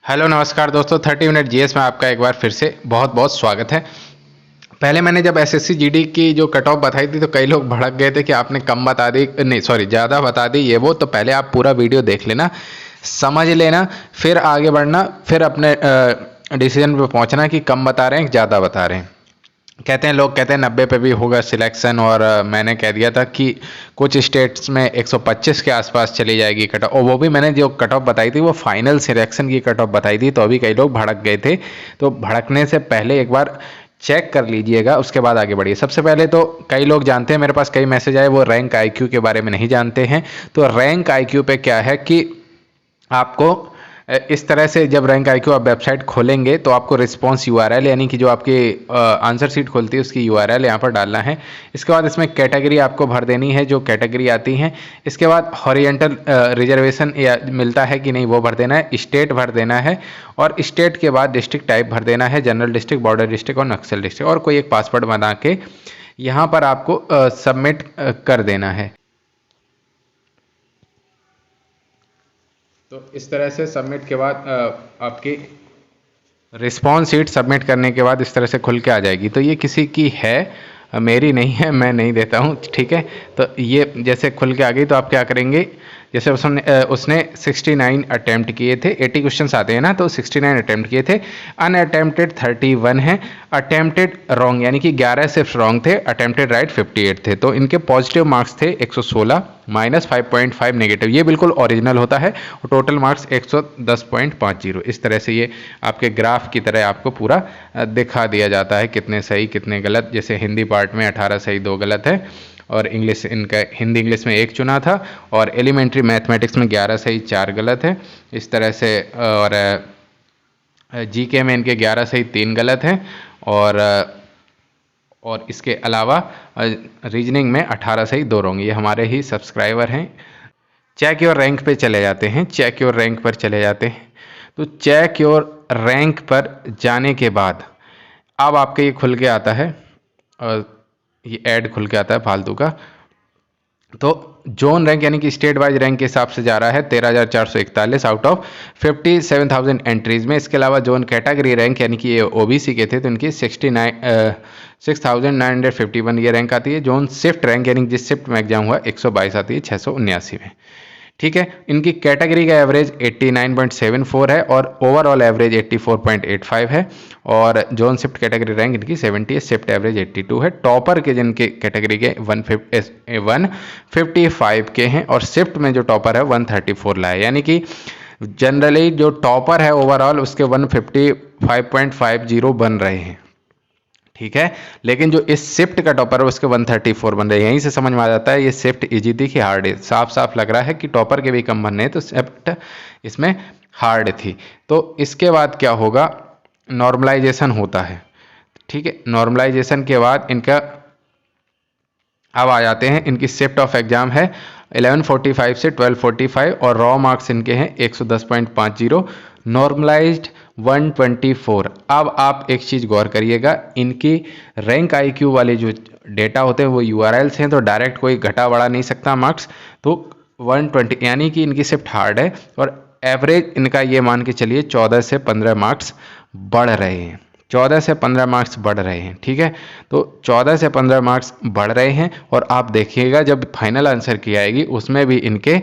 Hello नमस्कार दोस्तों, 30 minute GS में आपका एक बार फिर से बहुत बहुत स्वागत है। पहले मैंने जब एसएससी जीडी की जो कट ऑफ बताई थी तो कई लोग भड़क गए थे कि आपने कम बता दी, नहीं सॉरी ज़्यादा बता दी ये वो। तो पहले आप पूरा वीडियो देख लेना, समझ लेना, फिर आगे बढ़ना, फिर अपने डिसीजन पे पहुंचना कि कम बता रहे हैं ज़्यादा बता रहे हैं। कहते हैं लोग कहते हैं 90 पे भी होगा सिलेक्शन, और मैंने कह दिया था कि कुछ स्टेट्स में 125 के आसपास चली जाएगी कट ऑफ, और वो भी मैंने जो कट ऑफ बताई थी वो फाइनल सिलेक्शन की कट ऑफ बताई थी। तो अभी कई लोग भड़क गए थे, तो भड़कने से पहले एक बार चेक कर लीजिएगा, उसके बाद आगे बढ़िए। सबसे पहले तो कई लोग जानते हैं, मेरे पास कई मैसेज आए, वो रैंक आईक्यू के बारे में नहीं जानते हैं। तो रैंक आईक्यू पे क्या है कि आपको इस तरह से जब रैंक आईक्यू आप वेबसाइट खोलेंगे तो आपको रिस्पॉन्स यूआरएल, यानी कि जो आपकी आंसर शीट खोलती है उसकी यूआरएल यहाँ पर डालना है। इसके बाद इसमें कैटेगरी आपको भर देनी है, जो कैटेगरी आती हैं। इसके बाद हॉरिजेंटल रिजर्वेशन या मिलता है कि नहीं वो भर देना है, स्टेट भर देना है, और स्टेट के बाद डिस्ट्रिक्ट टाइप भर देना है, जनरल डिस्ट्रिक्ट, बॉर्डर डिस्ट्रिक्ट और नक्सल डिस्ट्रिक्ट, और कोई एक पासवर्ड बना के यहाँ पर आपको सबमिट कर देना है। तो इस तरह से सबमिट के बाद आपकी रिस्पॉन्स शीट सबमिट करने के बाद इस तरह से खुल के आ जाएगी। तो ये किसी की है, मेरी नहीं है, मैं नहीं देता हूँ, ठीक है। तो ये जैसे खुल के आ गई तो आप क्या करेंगे, जैसे उसने 69 अटैम्प्ट किए थे, 80 क्वेश्चंस आते हैं ना, तो 69 अटैम्प्ट किए थे, अनअटेम्प्टेड 31 है, अटैम्प्टेड रॉन्ग यानी कि 11 सिर्फ रॉन्ग थे, अटैम्प्टेड राइट 58 थे। तो इनके पॉजिटिव मार्क्स थे 116 माइनस 5.5 नेगेटिव, ये बिल्कुल ओरिजिनल होता है, और टोटल मार्क्स 110.50। इस तरह से ये आपके ग्राफ की तरह आपको पूरा दिखा दिया जाता है, कितने सही कितने गलत। जैसे हिंदी पार्ट में 18 सही 2 गलत है, और इंग्लिश इनका हिंदी इंग्लिश में 1 चुना था, और एलिमेंट्री मैथमेटिक्स में 11 सही 4 गलत है, इस तरह से। और जीके में इनके 11 सही 3 गलत हैं, और इसके अलावा रीजनिंग में 18 सही 2 रॉन्ग। ये हमारे ही सब्सक्राइबर हैं। चेक योर रैंक पे चले जाते हैं, चेक योर रैंक पर चले जाते हैं। तो चेक योर रैंक पर जाने के बाद अब आपके ये खुल के आता है, और ये ऐड खुल के आता है फालतू का। तो जोन रैंक यानी कि स्टेट वाइज रैंक के हिसाब से जा रहा है 13,441 आउट ऑफ 57,000 एंट्रीज में। इसके अलावा जोन कैटेगरी रैंक यानी कि ये ओबीसी के थे तो इनकी 6,951 ये रैंक आती है। जोन शिफ्ट रैंक यानी जिस शिफ्ट में एग्जाम हुआ 122 आती है 679 में, ठीक है। इनकी कैटेगरी का एवरेज 89.74 है, और ओवरऑल एवरेज 84.85 है, और जोन शिफ्ट कैटेगरी रैंक इनकी 70 है, शिफ्ट एवरेज 82 है। टॉपर के जिनके कैटेगरी के 155 के हैं, और शिफ्ट में जो टॉपर है 134 लाए, यानी कि जनरली जो टॉपर है ओवरऑल उसके 155.50 बन रहे हैं, ठीक है। लेकिन जो इस शिफ्ट का टॉपर है उसके 134 बन रहे हैं। यहीं से समझ में आ जाता है ये शिफ्ट इजी थी कि हार्ड है। साफ साफ लग रहा है कि टॉपर के भी कम बनने हैं, तो शिफ्ट इसमें हार्ड थी। तो इसके बाद क्या होगा, नॉर्मलाइजेशन होता है, ठीक है। नॉर्मलाइजेशन के बाद इनका अब आ जाते हैं, इनकी शिफ्ट ऑफ एग्जाम है 1145 से 1245, और रॉ मार्क्स इनके हैं 110.50, नॉर्मलाइज्ड 124। अब आप एक चीज़ गौर करिएगा, इनकी रैंक आईक्यू वाले जो डेटा होते हैं वो यूआरएल्स हैं, तो डायरेक्ट कोई घटा बढ़ा नहीं सकता मार्क्स। तो 120 यानी कि इनकी शिफ्ट हार्ड है, और एवरेज इनका ये मान के चलिए 14 से 15 मार्क्स बढ़ रहे हैं, 14 से 15 मार्क्स बढ़ रहे हैं, ठीक है। तो 14 से 15 मार्क्स बढ़ रहे हैं, और आप देखिएगा जब फाइनल आंसर की आएगी उसमें भी इनके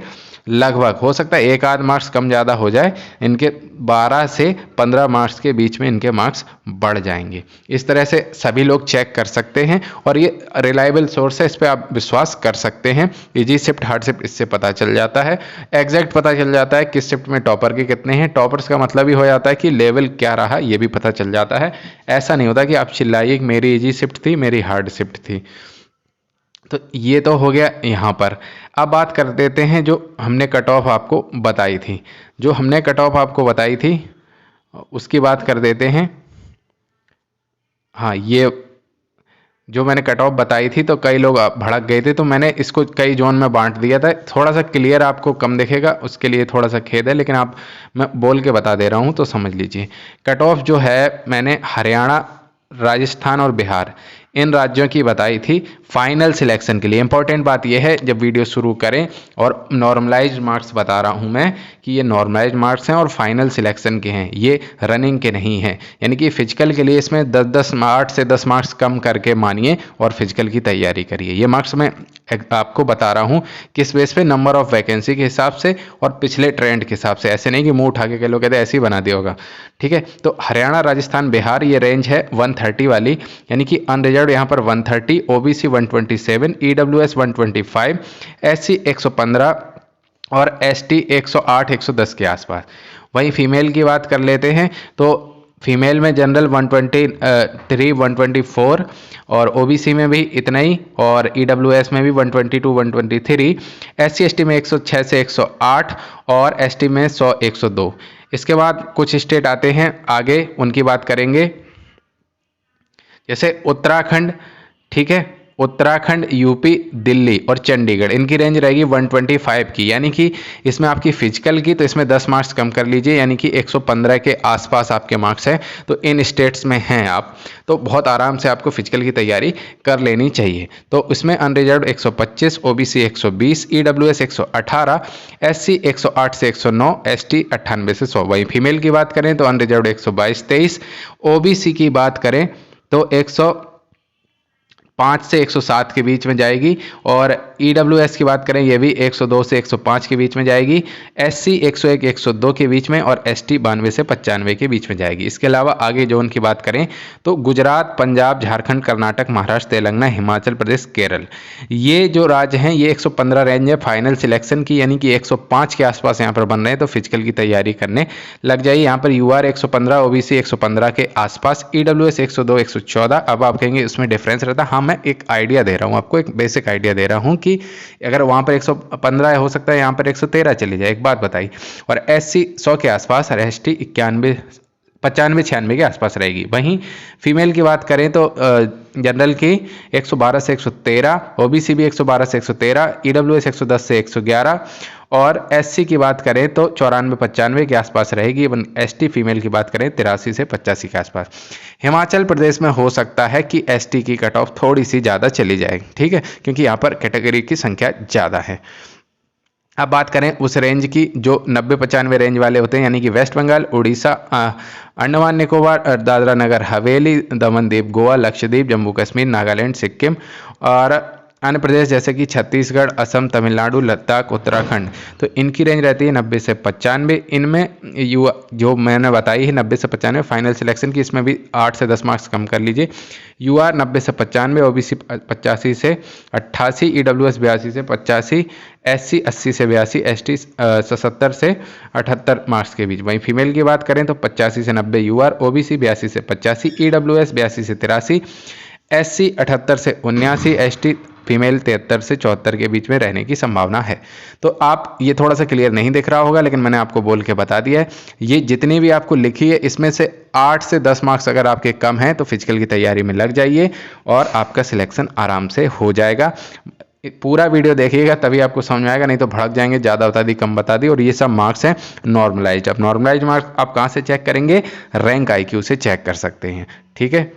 लगभग हो सकता है 1 आध मार्क्स कम ज़्यादा हो जाए, इनके 12 से 15 मार्क्स के बीच में इनके मार्क्स बढ़ जाएंगे। इस तरह से सभी लोग चेक कर सकते हैं, और ये रिलायबल सोर्स है, इस पर आप विश्वास कर सकते हैं। इजी शिफ्ट हार्ड शिफ्ट इससे पता चल जाता है, एग्जैक्ट पता चल जाता है किस शिफ्ट में टॉपर के कितने हैं। टॉपर्स का मतलब ही हो जाता है कि लेवल क्या रहा ये भी पता चल जाता है। ऐसा नहीं होता कि आप चिल्लाइए कि मेरी इजी शिफ्ट थी मेरी हार्ड शिफ्ट थी। तो ये तो हो गया यहाँ पर। अब बात कर देते हैं जो हमने कट ऑफ आपको बताई थी, जो हमने कट ऑफ आपको बताई थी उसकी बात कर देते हैं। हाँ, ये जो मैंने कट ऑफ बताई थी तो कई लोग भड़क गए थे, तो मैंने इसको कई जोन में बांट दिया था। थोड़ा सा क्लियर आपको कम दिखेगा, उसके लिए थोड़ा सा खेद है, लेकिन मैं बोल के बता दे रहा हूँ तो समझ लीजिए। कट ऑफ जो है मैंने हरियाणा, राजस्थान और बिहार इन राज्यों की बताई थी फाइनल सिलेक्शन के लिए। इंपॉर्टेंट बात यह है, जब वीडियो शुरू करें और नॉर्मलाइज्ड मार्क्स बता रहा हूं मैं कि ये नॉर्मलाइज्ड मार्क्स हैं और फाइनल सिलेक्शन के हैं, ये रनिंग के नहीं हैं। यानी कि फिजिकल के लिए इसमें 8 से 10 मार्क्स कम करके मानिए और फिजिकल की तैयारी करिए। ये मार्क्स मैं आपको बता रहा हूँ किस बेस पे, नंबर ऑफ वैकेंसी के हिसाब से और पिछले ट्रेंड के हिसाब से। ऐसे नहीं कि मुंह उठा के लोग कहते ऐसे ही बना दिया होगा, ठीक है। तो हरियाणा, राजस्थान, बिहार ये रेंज है 130 वाली, यानी कि अनरिजर्व यहाँ पर 130, ओबीसी 127, ईडब्ल्यूएस 125, एससी 115 और एसटी 108 110 के आसपास। वहीं फीमेल की बात कर लेते हैं तो फीमेल में जनरल 123 124 और ओबीसी में भी इतना ही, और ईडब्ल्यूएस में भी 122 123, एससी एसटी में 106 से 108 और एसटी में 100 102। इसके बाद कुछ स्टेट आते हैं आगे, उनकी बात करेंगे, जैसे उत्तराखंड, ठीक है, उत्तराखंड, यूपी, दिल्ली और चंडीगढ़, इनकी रेंज रहेगी 125 की। यानी कि इसमें आपकी फिजिकल की तो इसमें 10 मार्क्स कम कर लीजिए, यानी कि 115 के आसपास आपके मार्क्स हैं। तो इन स्टेट्स में हैं आप, तो बहुत आराम से आपको फिजिकल की तैयारी कर लेनी चाहिए। तो इसमें अनरिजर्व 125, ओबीसी 120, ईडब्ल्यूएस 118, एससी 108 से 109, एसटी 98 से 100। वहीं फीमेल की बात करें तो अनरिजर्व 122 23, ओबीसी की बात करें तो 105 से 107 के बीच में जाएगी, और ईडब्ल्यूएस की बात करें ये भी 102 से 105 के बीच में जाएगी, एससी 101 102 के बीच में और एसटी 92 से 95 के बीच में जाएगी। इसके अलावा आगे जोन की बात करें तो गुजरात, पंजाब, झारखंड, कर्नाटक, महाराष्ट्र, तेलंगाना, हिमाचल प्रदेश, केरल, ये जो राज्य हैं ये 115 रेंज है फाइनल सिलेक्शन की, यानी कि 105 के आसपास यहाँ पर बन रहे हैं। तो फिजिकल की तैयारी करने लग जाइए। यहाँ पर यूआर 115, ओबीसी 115 के आसपास, ईडब्ल्यूएस 102 114। अब आप कहेंगे इसमें डिफरेंस रहता है, हाँ मैं एक आइडिया दे रहा हूँ आपको, एक बेसिक आइडिया दे रहा हूँ कि अगर वहां पर 115 हो सकता है, यहाँ पर 113 चली जाए, एक बात बताई। और एससी 100 के आसपास और एसटी 91 95 96 के आसपास रहेगी। वहीं फीमेल की बात करें तो जनरल की 112 से 113, ओबीसी भी 112 से 113, ईडब्ल्यूएस 110 से 111 और एससी की बात करें तो 94 95 के आसपास रहेगी। इवन एसटी फीमेल की बात करें 83 से 85 के आसपास। हिमाचल प्रदेश में हो सकता है कि एसटी की कट ऑफ थोड़ी सी ज़्यादा चली जाए, ठीक है, क्योंकि यहाँ पर कैटेगरी की संख्या ज़्यादा है। अब बात करें उस रेंज की जो 90-95 रेंज वाले होते हैं, यानी कि वेस्ट बंगाल, उड़ीसा, अंडमान निकोबार, दादरा नगर हवेली, दमन दीव, गोवा, लक्षद्वीप, जम्मू कश्मीर, नागालैंड, सिक्किम और अन्य प्रदेश जैसे कि छत्तीसगढ़, असम, तमिलनाडु, लद्दाख, उत्तराखंड। तो इनकी रेंज रहती है 90 से 95। इनमें जो मैंने बताई है 90 से 95 फाइनल सिलेक्शन की, इसमें भी 8 से 10 मार्क्स कम कर लीजिए। यूआर 90 से 95, ओबीसी 85 से 88, ईडब्ल्यूएस 82 से 85, एससी 80 से 82, एसटी 77 से 78 मार्क्स के बीच। वहीं फीमेल की बात करें तो 85 से 90 यूआर, ओबीसी 82 से 85, ईडब्ल्यूएस 82 से 83, एससी 78 से 79, एसटी फीमेल 73 से 74 के बीच में रहने की संभावना है। तो आप ये थोड़ा सा क्लियर नहीं दिख रहा होगा, लेकिन मैंने आपको बोल के बता दिया है। ये जितनी भी आपको लिखी है इसमें से 8 से 10 मार्क्स अगर आपके कम हैं तो फिजिकल की तैयारी में लग जाइए और आपका सिलेक्शन आराम से हो जाएगा। पूरा वीडियो देखिएगा तभी आपको समझ में आएगा, नहीं तो भड़क जाएंगे, ज़्यादा बता दी कम बता दी। और ये सब मार्क्स हैं नॉर्मलाइज्ड। अब नॉर्मलाइज्ड मार्क्स आप कहाँ से चेक करेंगे? रैंक IQ से चेक कर सकते हैं, ठीक है।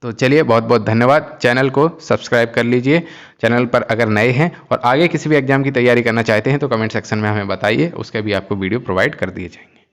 तो चलिए, बहुत बहुत धन्यवाद। चैनल को सब्सक्राइब कर लीजिए चैनल पर अगर नए हैं, और आगे किसी भी एग्जाम की तैयारी करना चाहते हैं तो कमेंट सेक्शन में हमें बताइए, उसके भी आपको वीडियो प्रोवाइड कर दिए जाएंगे।